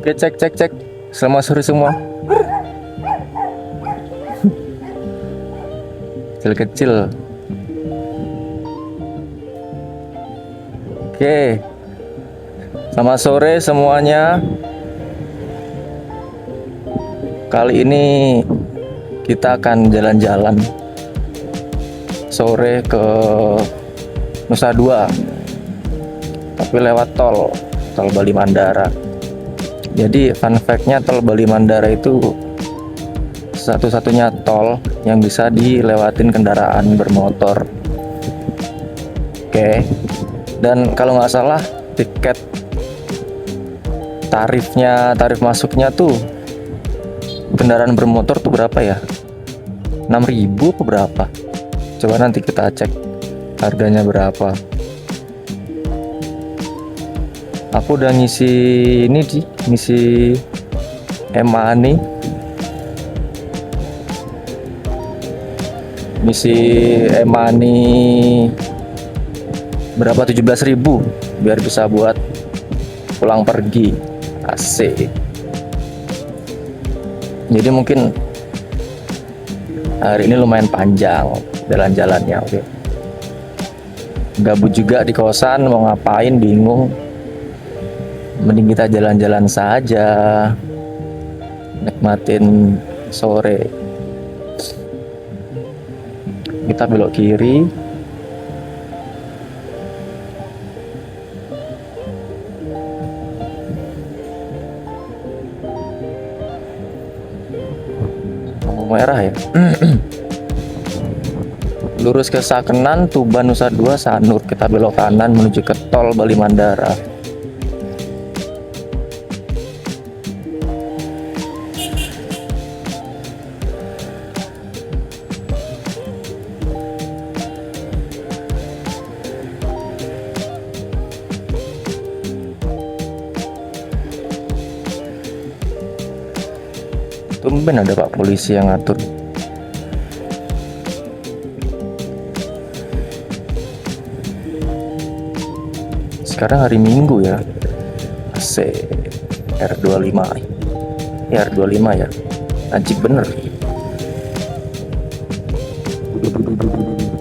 Oke, cek cek cek. Selamat sore semua. Kecil-kecil. Oke. Selamat sore semuanya. Kali ini kita akan jalan-jalan sore ke Nusa Dua, tapi lewat tol Bali Mandara. Jadi fun fact-nya, tol Bali Mandara itu satu-satunya tol yang bisa dilewatin kendaraan bermotor. Oke. Dan kalau nggak salah tiket tarif masuknya tuh kendaraan bermotor tuh berapa ya? 6.000 atau berapa? Coba nanti kita cek harganya berapa. Aku udah ngisi ini sih, ngisi Emani. Ngisi Emani berapa? 17.000 biar bisa buat pulang pergi. Asik. Jadi mungkin hari ini lumayan panjang jalan-jalannya. Oke. Gabut juga di kosan, mau ngapain bingung. Mending kita jalan-jalan saja, nikmatin sore. Kita belok kiri. Merah ya. Lurus ke Sakenan, Tuban, Nusa Dua, Sanur. Kita belok kanan menuju ke tol Bali Mandara. Tumben ada Pak Polisi yang ngatur. Sekarang hari Minggu ya. AC R25. Ya R25 ya. Anjing bener.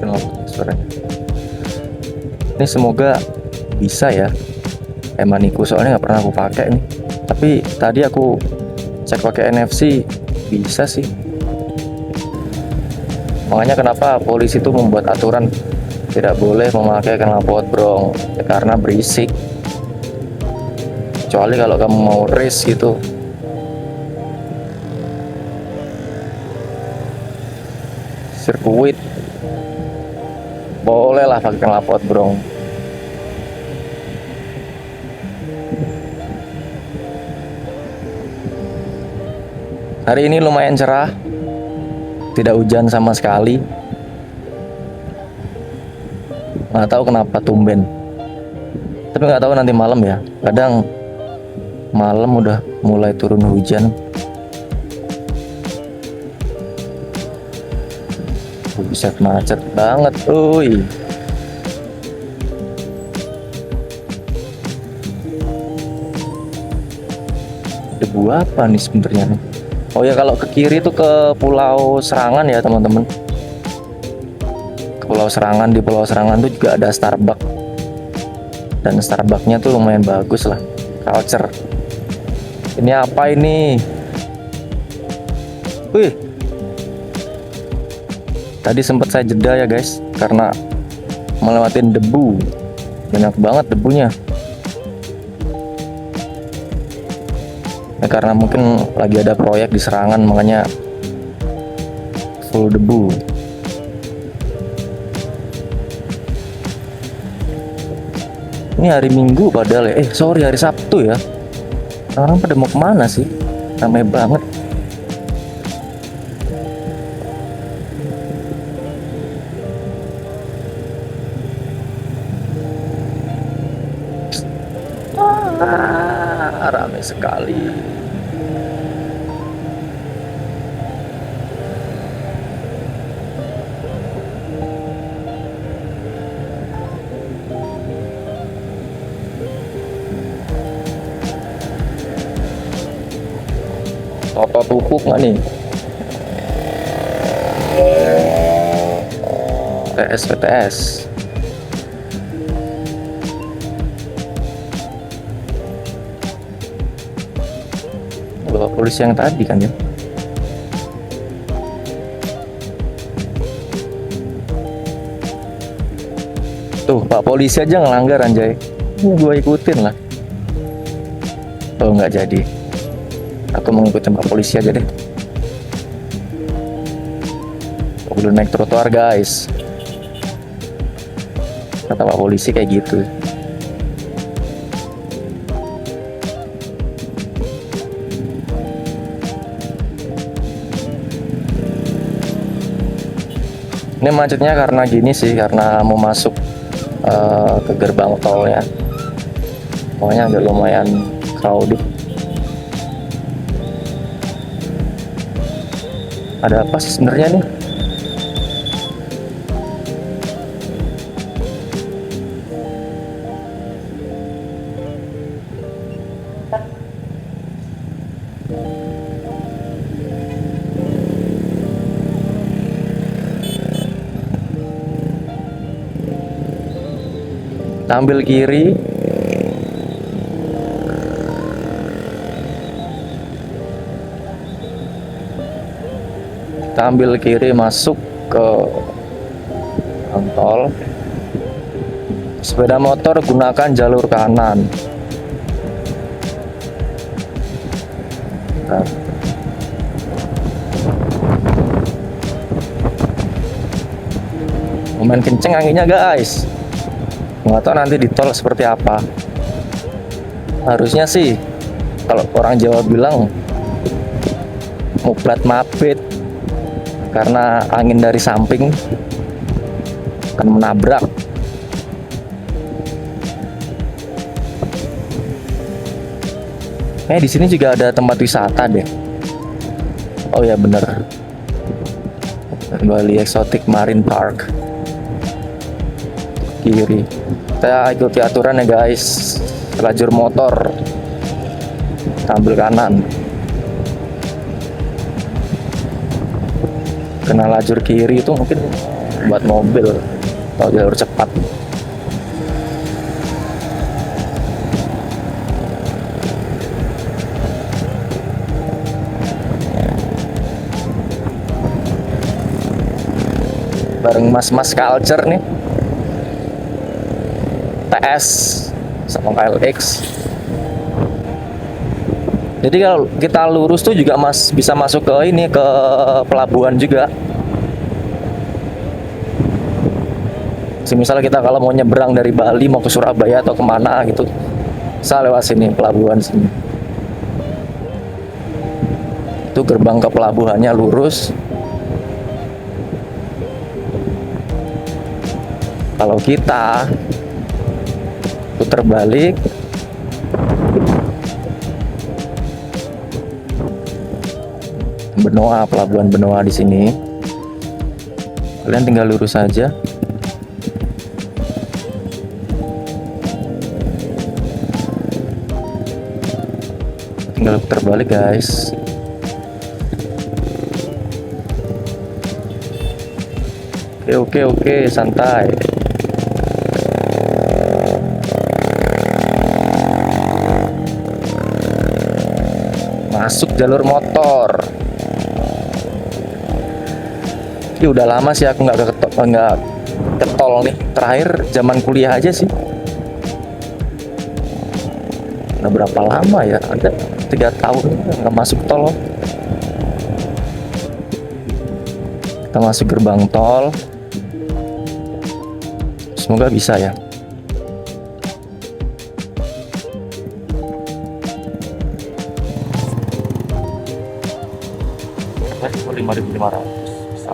Kenapa suaranya? Ini semoga bisa ya Emaniku, soalnya nggak pernah aku pakai nih. Tapi tadi aku cek pakai NFC bisa sih. Makanya kenapa polisi itu membuat aturan tidak boleh memakai knalpot brong ya, karena berisik. Kecuali kalau kamu mau race gitu. Sirkuit boleh lah pakai knalpot brong. Hari ini lumayan cerah, tidak hujan sama sekali. Nggak tahu kenapa tumben. Tapi nggak tahu nanti malam ya. Kadang malam udah mulai turun hujan. Buset, macet banget, uy. Debu apa nih sebenarnya nih? Oh ya, kalau ke kiri itu ke Pulau Serangan ya teman-teman. Ke Pulau Serangan, di Pulau Serangan tuh juga ada Starbucks. Dan Starbucksnya tuh lumayan bagus lah, culture. Ini apa ini? Wih. Tadi sempat saya jeda ya guys, karena melewatin debu. Banyak banget debunya. Ya, karena mungkin lagi ada proyek di Serangan, makanya full debu. Ini hari Minggu padahal ya. Sorry, hari Sabtu ya. Orang pada mau kemana sih? Ramai banget. Ramai sekali. Soto tupuk nggak nih? TS PTS. Bawa polisi yang tadi kan ya. Tuh Pak polisi aja ngelanggar anjay. Ini gue ikutin lah. Oh nggak jadi. Aku mau ngikutin Pak polisi aja deh. Udah naik trotoar guys. Kata Pak polisi kayak gitu. Ini macetnya karena gini sih, karena mau masuk ke gerbang tolnya. Pokoknya agak lumayan crowded. Ada apa sih sebenarnya nih? Ambil kiri. Kita ambil kiri masuk ke tol. Sepeda motor gunakan jalur kanan. Bentar. Lumayan kenceng anginnya guys. Nggak tahu nanti di tol seperti apa. Harusnya sih kalau orang Jawa bilang muplat mapit, karena angin dari samping akan menabrak. Di sini juga ada tempat wisata deh. Oh ya bener, Bali Exotic Marine Park. Kiri. Kita ikuti aturan ya guys. Lajur motor ambil kanan. Kena lajur kiri itu mungkin buat mobil atau jalur cepat. Bareng mas-mas culture nih, TS sama KLX. Jadi kalau kita lurus tuh juga bisa masuk ke ini, ke pelabuhan juga. Misalnya kita kalau mau nyebrang dari Bali mau ke Surabaya atau kemana gitu, bisa lewat sini, pelabuhan sini. Itu gerbang ke pelabuhannya lurus. Kalau kita putar balik, Benoa, pelabuhan Benoa di sini. Kalian tinggal lurus saja. Tinggal putar balik guys. Oke, santai. Masuk jalur motor. Ini udah lama sih aku nggak ke tol nih. Terakhir zaman kuliah aja sih. Udah berapa lama ya? Ada 3 tahun nggak masuk tol. Kita masuk gerbang tol. Semoga bisa ya. Oh, 5.500 bisa.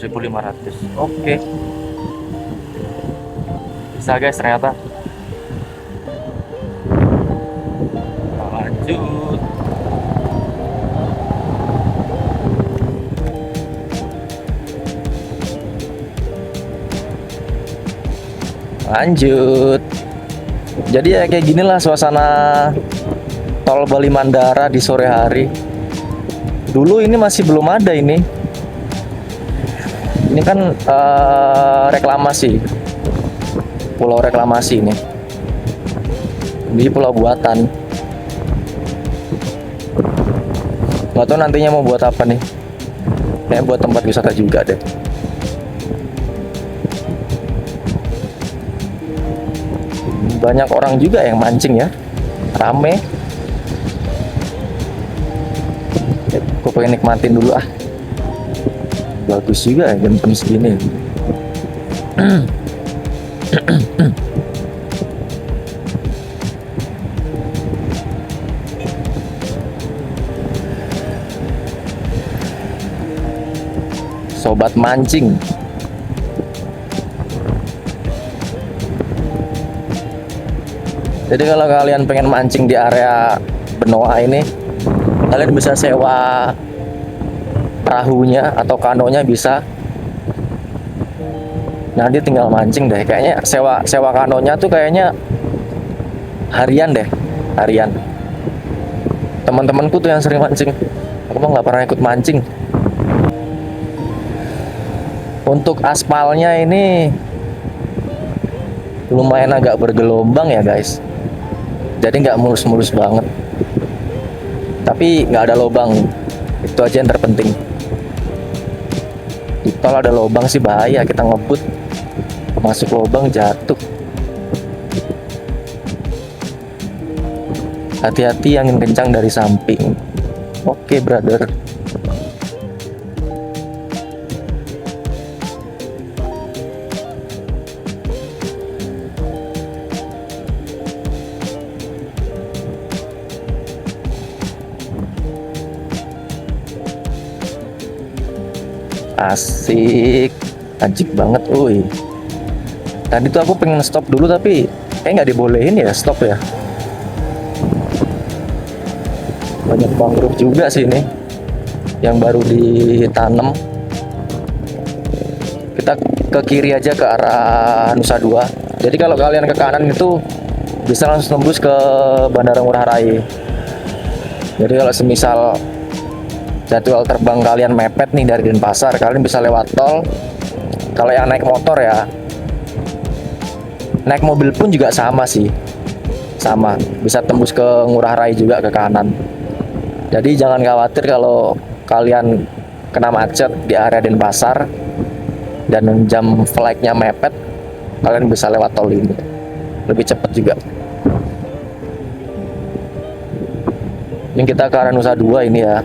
$16.500. Oke. Bisa guys ternyata. Lanjut. Lanjut. Jadi ya kayak ginilah suasana tol Bali Mandara di sore hari. Dulu ini masih belum ada ini. Ini kan reklamasi. Pulau reklamasi ini. Di pulau buatan. Nggak tahu nantinya mau buat apa nih. Kayak buat tempat wisata juga deh. Banyak orang juga yang mancing ya. Rame. Aku pengen nikmatin dulu ah. Bagus juga ya jam segini. Sobat mancing. Jadi kalau kalian pengen mancing di area Benoa ini, kalian bisa sewa perahunya atau kanonya bisa. Nanti tinggal mancing deh. Kayaknya sewa kanonya tuh kayaknya harian deh, harian. Teman-temanku tuh yang sering mancing. Aku mah nggak pernah ikut mancing. Untuk aspalnya ini lumayan agak bergelombang ya guys. Jadi nggak mulus-mulus banget. Tapi nggak ada lubang. Itu aja yang terpenting. Kalau ada lubang sih bahaya, kita ngebut masuk lubang jatuh. Hati-hati angin kencang dari samping. Oke, brother. Asik, ajik banget, uy. Tadi tuh aku pengen stop dulu tapi kayak nggak dibolehin ya stop ya. Banyak mangrove juga sih ini yang baru ditanam. Kita ke kiri aja ke arah Nusa Dua. Jadi kalau kalian ke kanan itu bisa langsung tembus ke Bandara Ngurah Rai. Jadi kalau semisal jadwal terbang kalian mepet nih dari Denpasar, kalian bisa lewat tol. Kalau yang naik motor ya, naik mobil pun juga sama sih, sama bisa tembus ke Ngurah Rai juga ke kanan. Jadi jangan khawatir kalau kalian kena macet di area Denpasar dan jam flightnya mepet, kalian bisa lewat tol ini, lebih cepat juga. Yang kita ke arah Nusa Dua ini ya.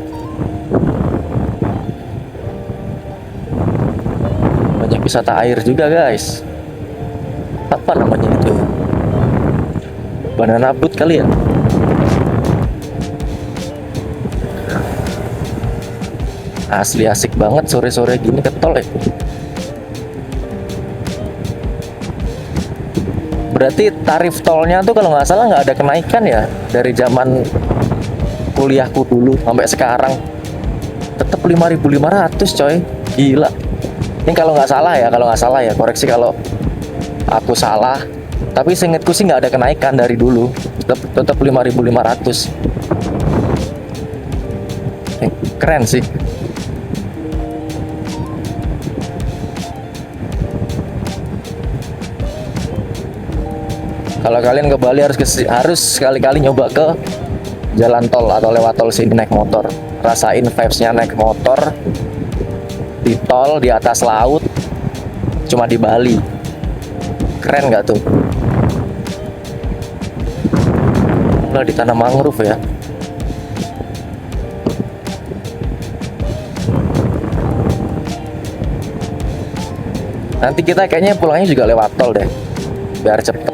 Banyak wisata air juga guys. Apa namanya itu? Banana boat kali ya? Asli asik banget sore-sore gini ke tol ya. Berarti tarif tolnya tuh kalau nggak salah nggak ada kenaikan ya dari zaman kuliahku dulu sampai sekarang. Tetap 5.500 coy, gila. Ini kalau nggak salah ya, koreksi kalau aku salah. Tapi seingetku sih nggak ada kenaikan dari dulu, tetap 5.500. Keren sih. Kalau kalian ke Bali harus sekali-kali nyoba ke jalan tol atau lewat tol sini naik motor. Rasain vibes-nya naik motor di tol di atas laut, cuma di Bali. Keren nggak tuh? Udah ditanam mangrove ya. Nanti kita kayaknya pulangnya juga lewat tol deh, biar cepet.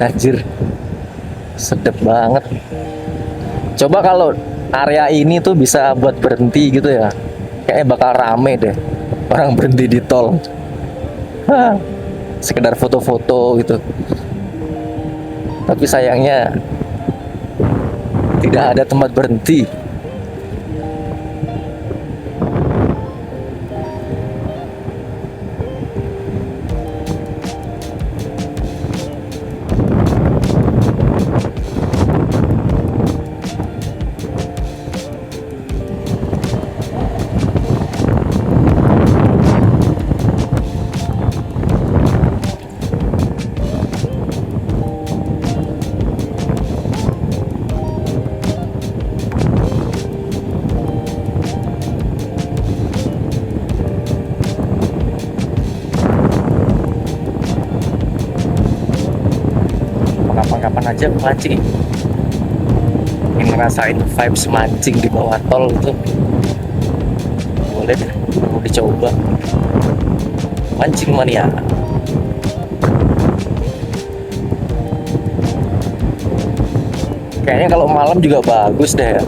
Anjir, sedep banget. Coba kalau area ini tuh bisa buat berhenti gitu ya, kayaknya bakal rame deh orang berhenti di tol. Sekedar foto-foto gitu. Tapi sayangnya tidak ada tempat berhenti. kapan-kapan aja aku mancing. Ingin ngerasain vibes mancing di bawah tol itu, boleh deh, perlu dicoba. Mancing mania. Kayaknya kalau malam juga bagus deh ya.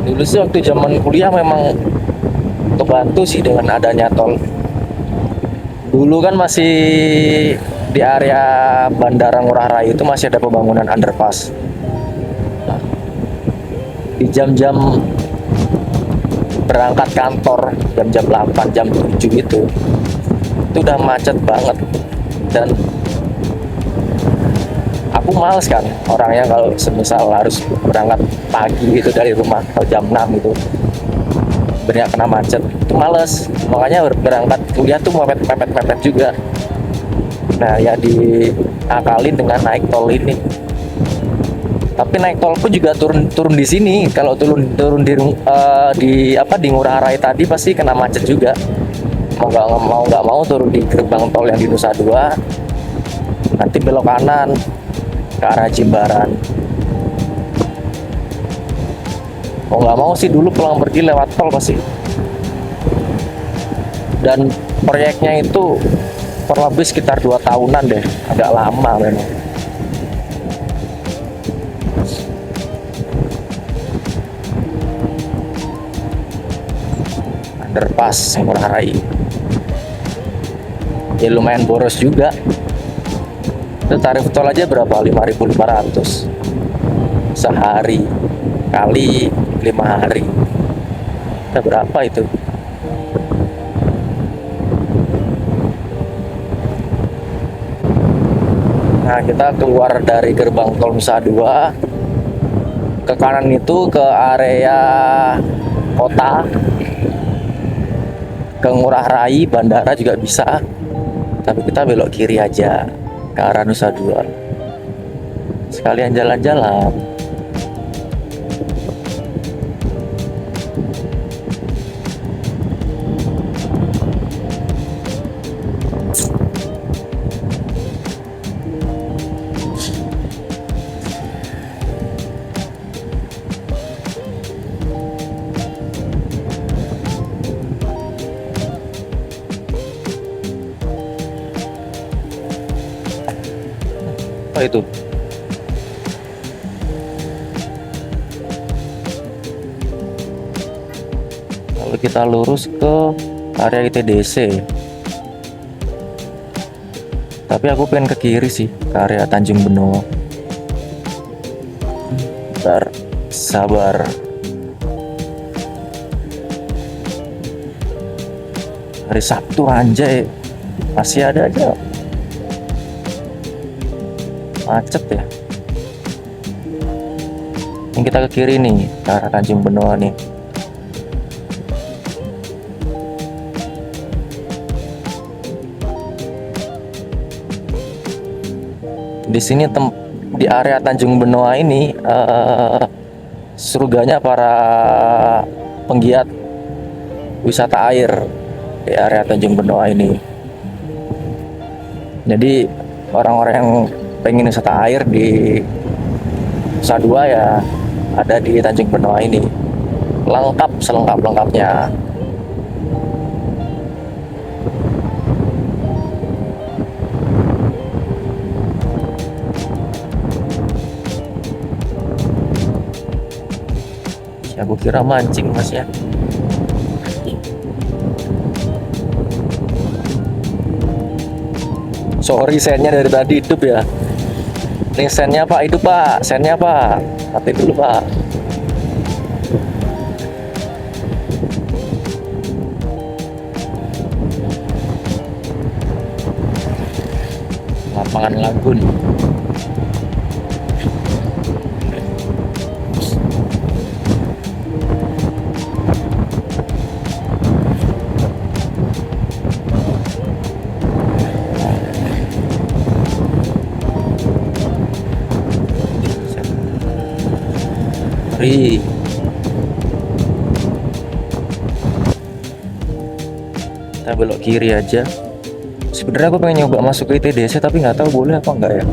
Dulu sih waktu zaman kuliah memang kebantu sih dengan adanya tol. Dulu kan masih di area Bandara Ngurah Rai itu masih ada pembangunan underpass. Nah, di jam-jam berangkat kantor, jam-jam 8, jam 7 itu udah macet banget. Dan aku males kan orangnya kalau semisal harus berangkat pagi itu dari rumah atau jam 6 itu banyak kena macet, itu males. Makanya berangkat kuliah tuh mepet juga. Nah ya diakalin dengan naik tol ini. Tapi naik tol pun juga turun di sini. Kalau turun di Ngurah Rai tadi pasti kena macet juga. Mau nggak mau turun di gerbang tol yang di Nusa Dua, nanti belok kanan ke arah Jimbaran. Mau nggak mau sih dulu pulang pergi lewat tol pasti. Dan proyeknya itu kurang lebih sekitar 2 tahunan deh, agak lama memang. Underpass Ngurah Rai ya lumayan boros juga. Itu tarif tol aja berapa? 5.500 sehari kali 5 hari. Itu berapa itu? Nah, kita keluar dari gerbang tol Nusa Dua, ke kanan itu ke area kota, ke Ngurah Rai, bandara juga bisa. Tapi kita belok kiri aja ke arah Nusa Dua. Sekalian jalan-jalan. Apa itu? Kalau kita lurus ke area ITDC, tapi aku pengen ke kiri sih, ke area Tanjung Benoa. Bentar, sabar. Hari Sabtu anjay, masih ada aja macet ya. Ini kita ke kiri nih, ke arah Tanjung Benoa nih. Di sini di area Tanjung Benoa ini surganya para penggiat wisata air di area Tanjung Benoa ini. Jadi orang-orang yang pengen wisata air di Nusa Dua ya ada di Tanjung Benoa ini. Lengkap selengkap-lengkapnya. Ya aku kira mancing mas ya. Sorry sennya dari tadi hidup ya. Ini sennya pak, itu pak, sennya pak. Mati dulu pak. lapangan Lagun. Mari. Kita belok kiri aja. Sebenarnya aku pengen nyoba masuk ke ITDC tapi nggak tahu boleh apa enggak ya.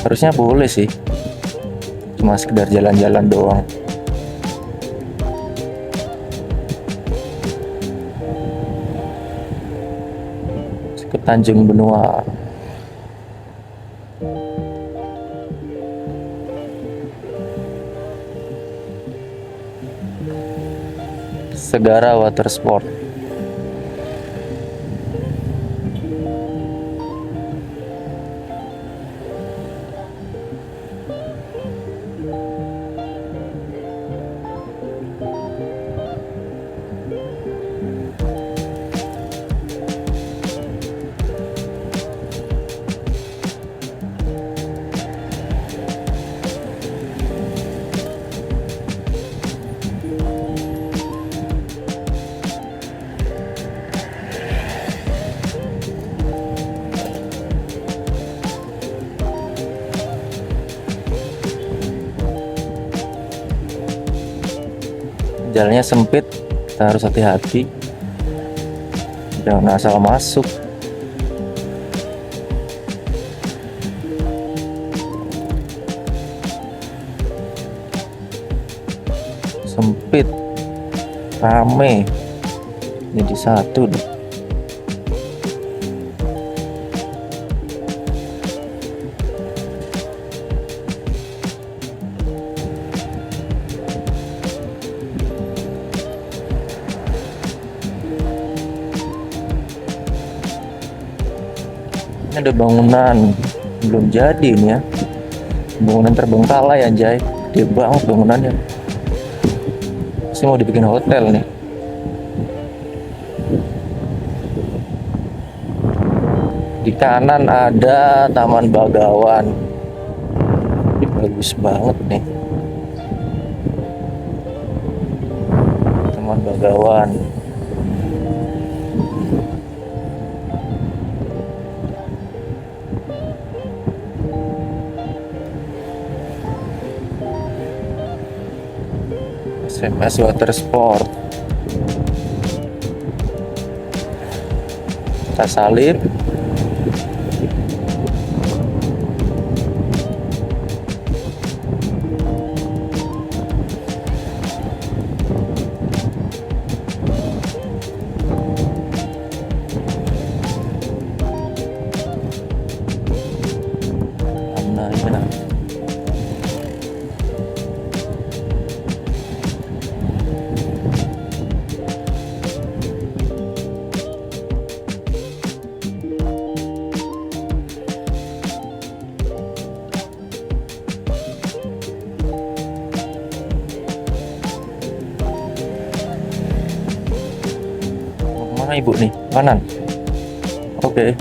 Harusnya boleh sih. Cuma sekedar jalan-jalan doang. Ke Tanjung Benua. Segara Water Sport. Jalannya sempit, kita harus hati-hati, jangan asal masuk. Sempit, rame, jadi satu deh. Ada bangunan belum jadi ini ya, bangunan terbengkalai anjay, gede banget bangunannya. Pasti mau dibikin hotel nih. Di kanan ada Taman Bagawan, ini bagus banget nih, Taman Bagawan. SMS Water Sport. Kita salib. Nah, ini nah. Mana ibu nih? Kanan. Oke.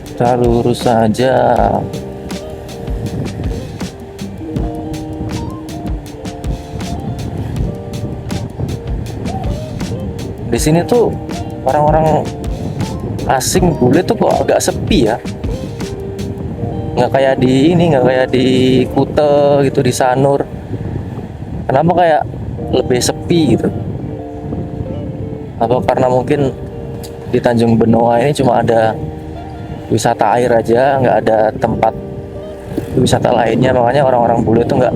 Kita lurus saja. Di sini tuh orang-orang asing bule tuh kok agak sepi ya. Nggak kayak di ini, nggak kayak di Kuta gitu, di Sanur. Kenapa kayak lebih sepi gitu? Apa karena mungkin di Tanjung Benoa ini cuma ada wisata air aja, nggak ada tempat wisata lainnya, makanya orang-orang bule tuh nggak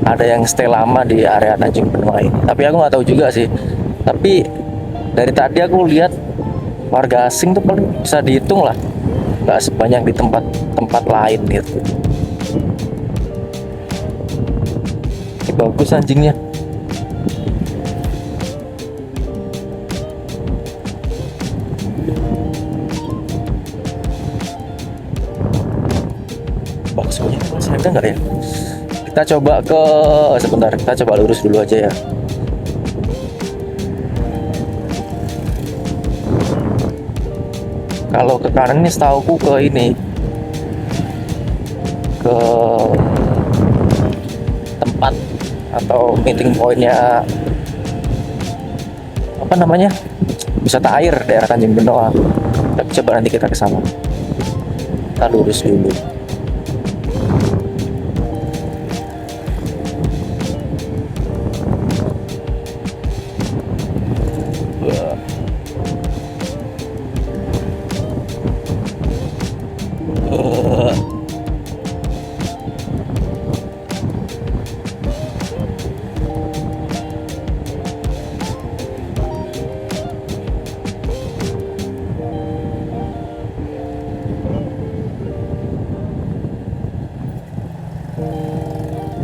ada yang stay lama di area Tanjung Benoa ini. Tapi aku nggak tahu juga sih. Tapi dari tadi aku lihat warga asing tuh paling bisa dihitung lah, nggak sebanyak di tempat-tempat lain gitu. Bagus anjingnya. Baksonya masih ada nggak ya? Kita coba sebentar, kita coba lurus dulu aja ya. Kalau ke kanan ini setauku ke ini, ke tempat atau meeting pointnya, apa namanya, wisata air daerah Tanjung Benoa. Tapi coba nanti kita ke sana. Kita lurus dulu.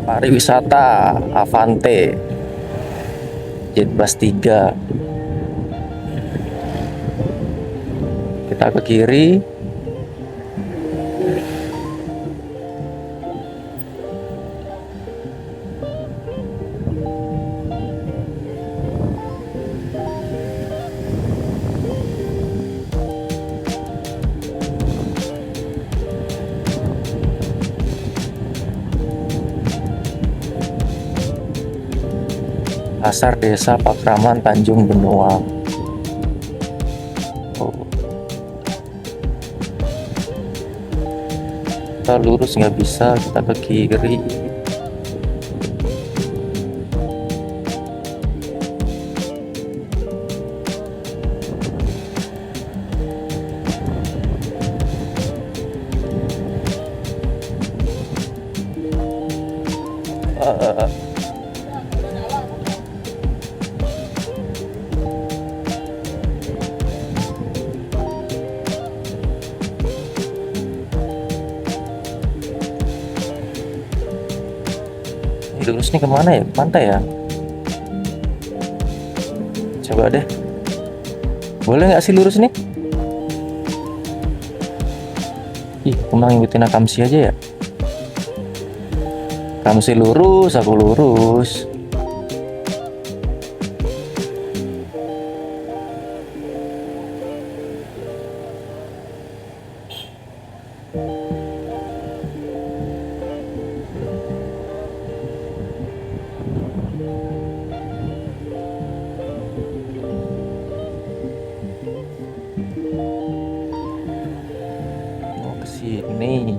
Pariwisata Avante Jetbus 3. Kita ke kiri. Pasar Desa Pakraman Tanjung Benoa. Oh. Kita lurus nggak bisa, kita ke kiri. Lurus nih kemana ya? Pantai ya? Coba deh. Boleh nggak sih lurus nih? Ih, aku mau ngikutin Akamsi aja ya. Akamsi lurus, aku lurus. Sini.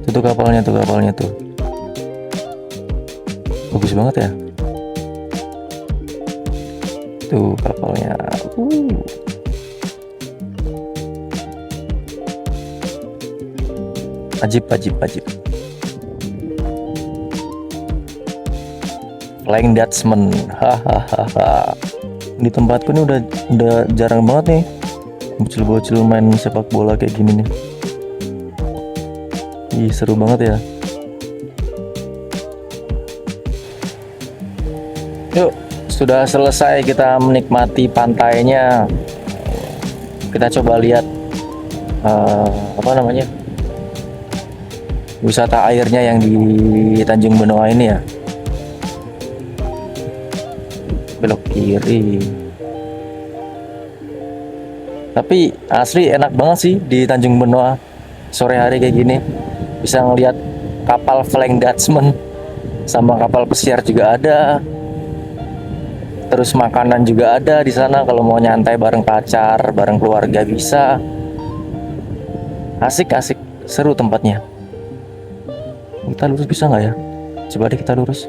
Itu kapalnya tuh. Bagus banget ya. Tuh kapalnya. Ajib. Flying Dutchman. Hahaha. Di tempatku ini udah jarang banget nih bocil-bocil main sepak bola kayak gini nih. Ih, seru banget ya. Yuk, sudah selesai kita menikmati pantainya. Kita coba lihat apa namanya, wisata airnya yang di Tanjung Benoa ini ya. Belok kiri. Tapi asli enak banget sih di Tanjung Benoa sore hari kayak gini. Bisa ngelihat kapal Flying Dutchman sama kapal pesiar juga ada. Terus makanan juga ada di sana kalau mau nyantai bareng pacar, bareng keluarga bisa. Asik, seru tempatnya. Kita lurus bisa nggak ya? Coba deh kita lurus.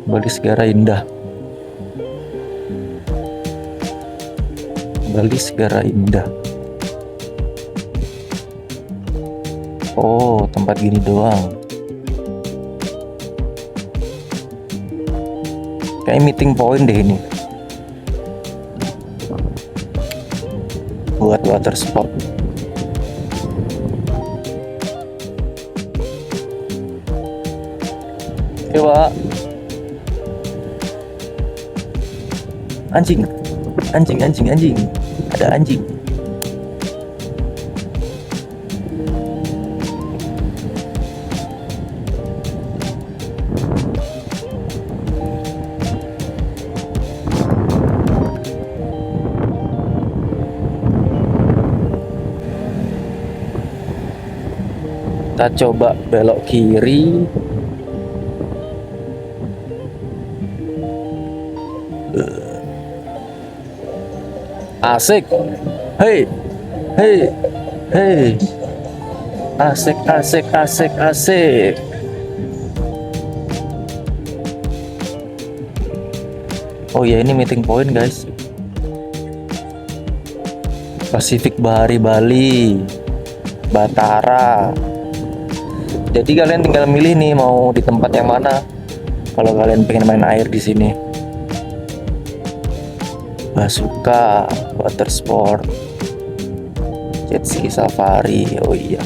Bali Segara Indah. Bali Segara Indah. Oh, tempat gini doang. Kayak meeting point deh ini. Buat water sport. Coba. Anjing. Anjing, anjing, anjing. Ada anjing. Kita coba belok kiri. Asik. Hei. Hei. Hei. Asik, asik, asik, asik. Oh ya, ini meeting point guys. Pacific Bahari Bali, Batara. Jadi kalian tinggal milih nih mau di tempat yang mana. Kalau kalian pengen main air di sini. Basuka, water sport, jet ski safari. Oh iya,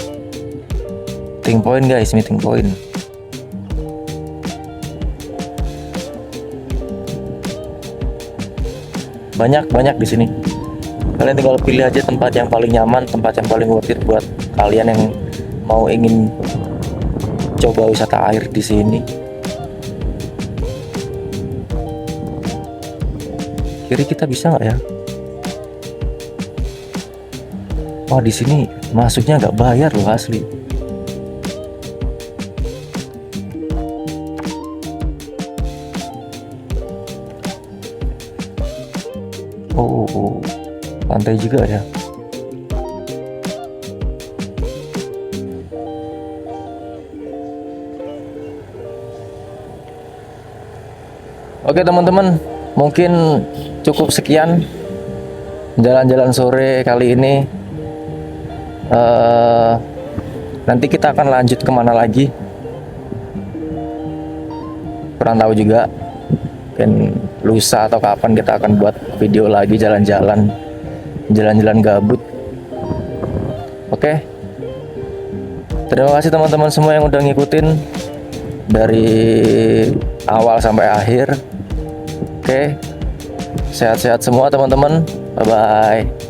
meeting point guys, meeting point. Banyak di sini. Kalian tinggal pilih aja tempat yang paling nyaman, tempat yang paling worth it buat kalian yang mau ingin coba wisata air di sini. Kiri kita bisa nggak ya? Wah, di sini masuknya nggak bayar loh asli. Oh, pantai juga ya. Oke teman-teman, mungkin cukup sekian jalan-jalan sore kali ini. Nanti kita akan lanjut kemana lagi, kurang tahu juga. Mungkin lusa atau kapan kita akan buat video lagi jalan-jalan gabut. Oke, terima kasih teman-teman semua yang udah ngikutin dari awal sampai akhir. Oke, sehat-sehat semua teman-teman. Bye-bye.